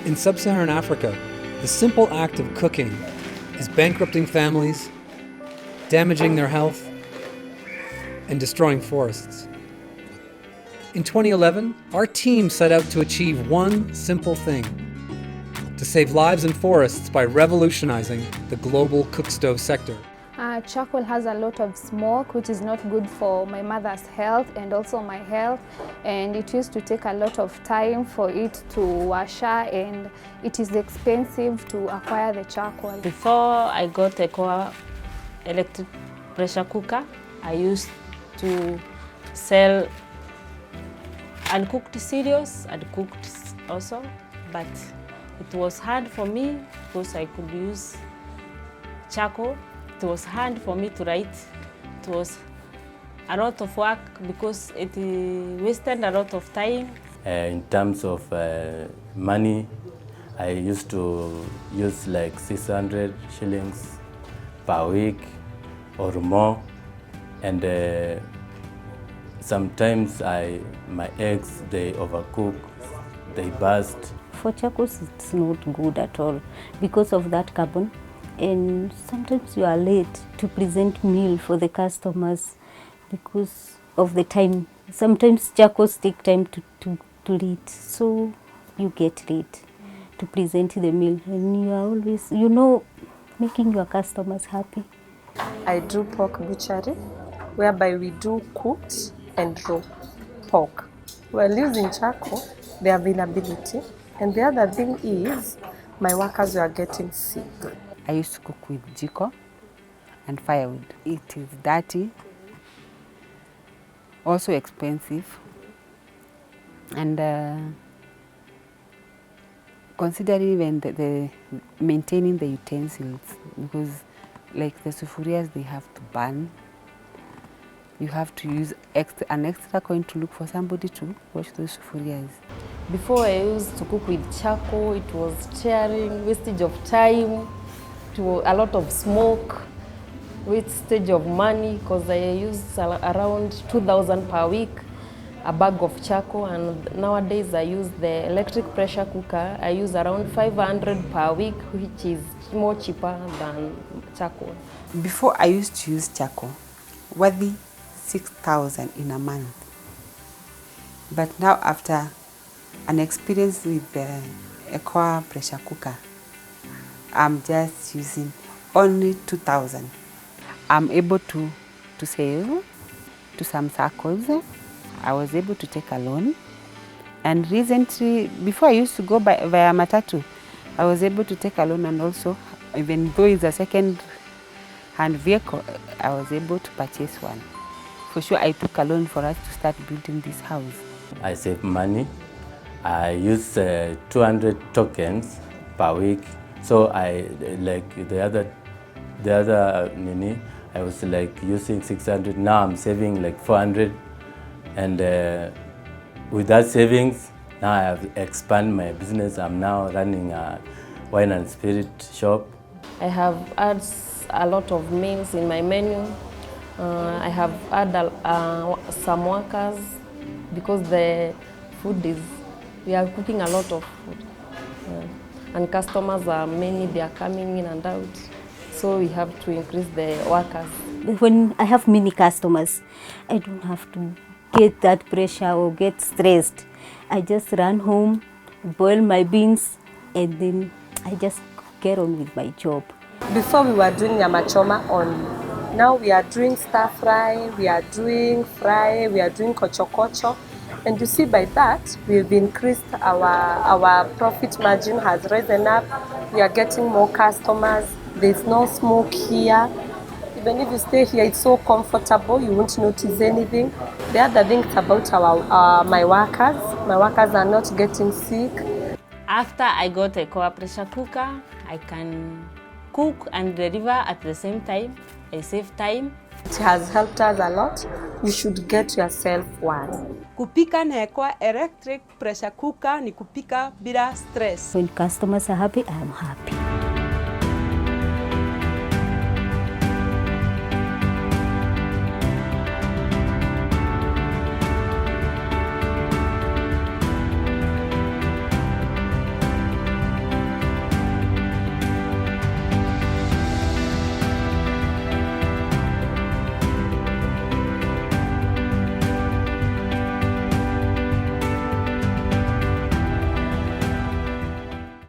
In sub-Saharan Africa, the simple act of cooking is bankrupting families, damaging their health, and destroying forests. In 2011, our team set out to achieve one simple thing: to save lives and forests by revolutionizing the global cook stove sector. Charcoal has a lot of smoke, which is not good for my mother's health and also my health, and it used to take a lot of time for it to wash, and it is expensive to acquire the charcoal. Before I got ECOA electric pressure cooker, I used to sell uncooked cereals and cooked also, but it was hard for me because I could use charcoal. It was hard for me to write. It was a lot of work because it wasted a lot of time. In terms of money, I used to use like 600 shillings per week or more, and sometimes my eggs, they overcook, they burst. For charcoal, it's not good at all because of that carbon. And sometimes you are late to present meal for the customers because of the time. Sometimes charcoals take time to lit, so you get late to present the meal. And you are always, making your customers happy. I do pork butchery, whereby we do cooked and raw pork. We're using charcoal, the availability, and the other thing is my workers were getting sick. I used to cook with jiko and firewood. It is dirty, also expensive, and considering even the maintaining the utensils, because like the sufurias, they have to burn. You have to use an extra coin to look for somebody to wash those sufurias. Before I used to cook with charcoal, it was tearing, wastage of time, a lot of smoke, wastage of money, because I used around 2,000 per week, a bag of charcoal, and nowadays I use the electric pressure cooker. I use around 500 per week, which is more cheaper than charcoal. Before I used to use charcoal, worthy 6,000 in a month. But now after an experience with the ECOA pressure cooker, I'm just using only 2,000. I'm able to save to some circles. I was able to take a loan. And recently, before I used to go via matatu, I was able to take a loan, and also, even though it's a second-hand vehicle, I was able to purchase one. For sure, I took a loan for us to start building this house. I save money. I use 200 tokens per week. So the other nini, I was like using 600. Now I'm saving like 400, and with that savings, now I have expanded my business. I'm now running a wine and spirit shop. I have added a lot of meals in my menu. I have added some workers because the food we are cooking a lot of food. And customers are many, they are coming in and out. So we have to increase the workers. When I have many customers, I don't have to get that pressure or get stressed. I just run home, boil my beans, and then I just get on with my job. Before we were doing nyama choma only. Now we are doing stir fry, we are doing fry, we are doing kocho kocho. And you see, by that, we've increased our profit margin has risen up. We are getting more customers. There's no smoke here. Even if you stay here, it's so comfortable. You won't notice anything. The other thing is about my workers. My workers are not getting sick. After I got a ECOA pressure cooker, I can cook and deliver at the same time. I save time. It has helped us a lot. You should get yourself one. Kupika na ECOA electric pressure cooker ni kupika bila stress. When customers are happy, I am happy.